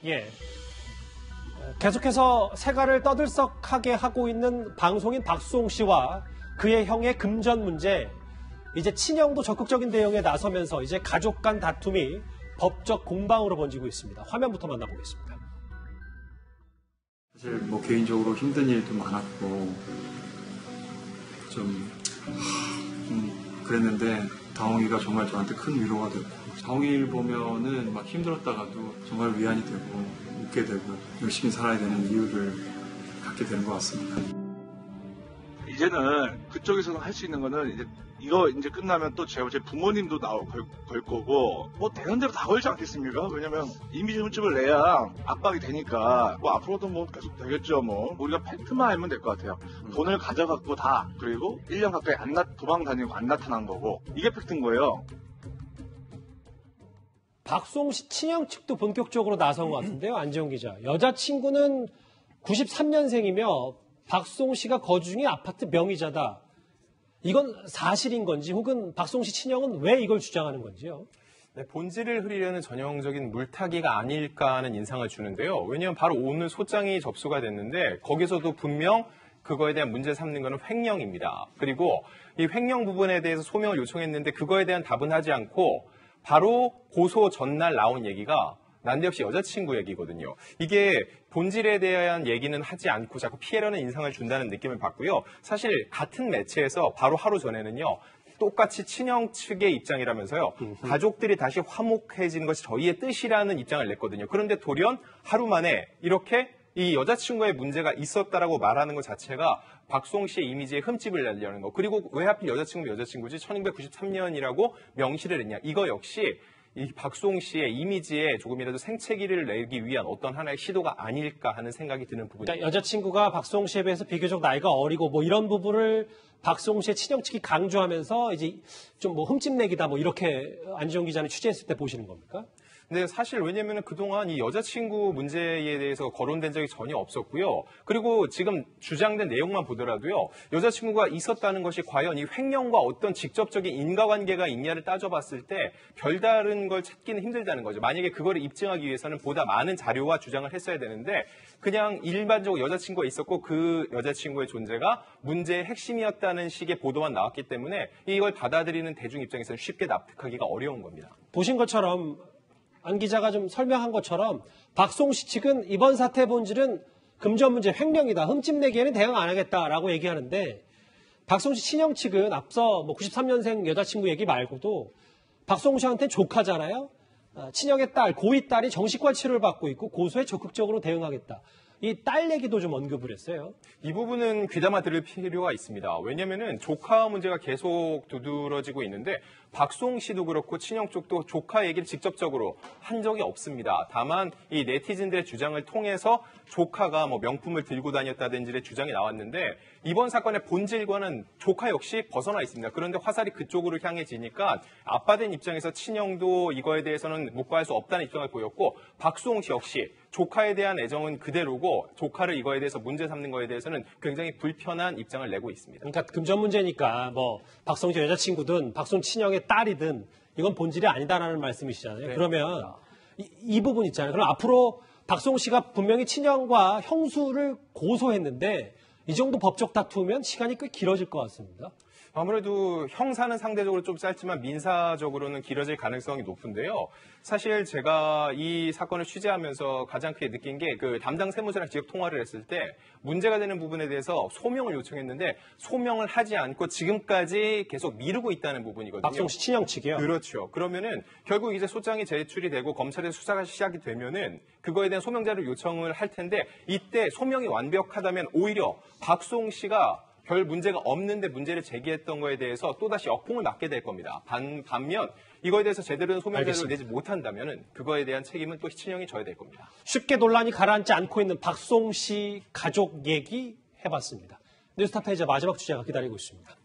예. 계속해서 세가를 떠들썩하게 하고 있는 방송인 박수홍 씨와 그의 형의 금전 문제, 이제 친형도 적극적인 대응에 나서면서 이제 가족 간 다툼이 법적 공방으로 번지고 있습니다. 화면부터 만나보겠습니다. 사실 뭐 개인적으로 힘든 일도 많았고 좀 그랬는데 다홍이가 정말 저한테 큰 위로가 됐고, 다홍이를 보면은 막 힘들었다가도 정말 위안이 되고 웃게 되고 열심히 살아야 되는 이유를 갖게 되는 것 같습니다. 이제는 그쪽에서는 할 수 있는 거는 이거 이제 끝나면 또 제 부모님도 걸 거고 뭐 되는 대로 다 걸지 않겠습니까? 왜냐면 이미지 흠집을 내야 압박이 되니까 뭐 앞으로도 뭐 계속 되겠죠. 뭐 우리가 팩트만 알면 될 것 같아요. 돈을 가져갔고 다, 그리고 1년 가까이 도망 다니고 안 나타난 거고, 이게 팩트인 거예요. 박수홍 씨 친형 측도 본격적으로 나선 것 같은데요. 안재홍 기자. 여자친구는 93년생이며 박수홍 씨가 거주 중인 아파트 명의자다. 이건 사실인 건지, 혹은 박수홍 씨 친형은 왜 이걸 주장하는 건지요? 네, 본질을 흐리려는 전형적인 물타기가 아닐까 하는 인상을 주는데요. 왜냐하면 바로 오늘 소장이 접수가 됐는데 거기서도 분명 그거에 대한 문제 삼는 것은 횡령입니다. 그리고 이 횡령 부분에 대해서 소명을 요청했는데 그거에 대한 답은 하지 않고 바로 고소 전날 나온 얘기가 난데없이 여자친구 얘기거든요. 이게 본질에 대한 얘기는 하지 않고 자꾸 피해라는 인상을 준다는 느낌을 받고요. 사실 같은 매체에서 바로 하루 전에는요, 똑같이 친형 측의 입장이라면서요, 가족들이 다시 화목해지는 것이 저희의 뜻이라는 입장을 냈거든요. 그런데 돌연 하루 만에 이렇게 이 여자친구의 문제가 있었다라고 말하는 것 자체가 박수홍 씨의 이미지에 흠집을 내려는 거. 그리고 왜 하필 여자친구지 1993년이라고 명시를 했냐. 이거 역시 이 박수홍 씨의 이미지에 조금이라도 생채기를 내기 위한 어떤 하나의 시도가 아닐까 하는 생각이 드는 부분입니다. 그러니까 여자친구가 박수홍 씨에 비해서 비교적 나이가 어리고 뭐 이런 부분을 박수홍 씨의 친형 측이 강조하면서 이제 좀 뭐 흠집내기다 뭐 이렇게 안지용 기자는 취재했을 때 보시는 겁니까? 근데 사실 왜냐면은 그동안 이 여자친구 문제에 대해서 거론된 적이 전혀 없었고요. 그리고 지금 주장된 내용만 보더라도요, 여자친구가 있었다는 것이 과연 이 횡령과 어떤 직접적인 인과관계가 있냐를 따져봤을 때 별다른 걸 찾기는 힘들다는 거죠. 만약에 그거를 입증하기 위해서는 보다 많은 자료와 주장을 했어야 되는데 그냥 일반적으로 여자친구가 있었고 그 여자친구의 존재가 문제의 핵심이었다는 식의 보도만 나왔기 때문에 이걸 받아들이는 대중 입장에서는 쉽게 납득하기가 어려운 겁니다. 보신 것처럼 안 기자가 좀 설명한 것처럼 박수홍 씨 측은 이번 사태의 본질은 금전 문제 횡령이다. 흠집내기에는 대응 안 하겠다라고 얘기하는데, 박수홍 씨 친형 측은 앞서 뭐 93년생 여자친구 얘기 말고도 박수홍 씨한테는 조카잖아요. 친형의 딸, 고2 딸이 정신과 치료를 받고 있고 고소에 적극적으로 대응하겠다. 이 딸 얘기도 좀 언급을 했어요. 이 부분은 귀담아 들을 필요가 있습니다. 왜냐면은 조카 문제가 계속 두드러지고 있는데 박수홍 씨도 그렇고 친형 쪽도 조카 얘기를 직접적으로 한 적이 없습니다. 다만 이 네티즌들의 주장을 통해서 조카가 뭐 명품을 들고 다녔다든지의 주장이 나왔는데 이번 사건의 본질과는 조카 역시 벗어나 있습니다. 그런데 화살이 그쪽으로 향해지니까 아빠 된 입장에서 친형도 이거에 대해서는 묵과할 수 없다는 입장을 보였고, 박수홍 씨 역시 조카에 대한 애정은 그대로고 조카를 이거에 대해서 문제 삼는 거에 대해서는 굉장히 불편한 입장을 내고 있습니다. 그러니까 금전 문제니까 뭐 박수홍 씨 여자친구든 박수홍 친형의 딸이든 이건 본질이 아니다라는 말씀이시잖아요. 네. 그러면 이 부분 있잖아요. 그럼 앞으로 박수홍 씨가 분명히 친형과 형수를 고소했는데 이 정도 법적 다투면 시간이 꽤 길어질 것 같습니다. 아무래도 형사는 상대적으로 좀 짧지만 민사적으로는 길어질 가능성이 높은데요. 사실 제가 이 사건을 취재하면서 가장 크게 느낀 게 그 담당 세무사랑 직접 통화를 했을 때 문제가 되는 부분에 대해서 소명을 요청했는데 소명을 하지 않고 지금까지 계속 미루고 있다는 부분이거든요. 박수홍 씨 친형 측이요? 그렇죠. 그러면은 결국 이제 소장이 제출이 되고 검찰에서 수사가 시작이 되면은 그거에 대한 소명자를 요청을 할 텐데 이때 소명이 완벽하다면 오히려 박수홍 씨가 별 문제가 없는데 문제를 제기했던 거에 대해서 또다시 역풍을 맞게 될 겁니다. 반면 이거에 대해서 제대로 된 소명자를 내지 못한다면 그거에 대한 책임은 또 친형이 져야 될 겁니다. 쉽게 논란이 가라앉지 않고 있는 박수홍 씨 가족 얘기 해봤습니다. 뉴스타파 이제 마지막 주제가 기다리고 있습니다.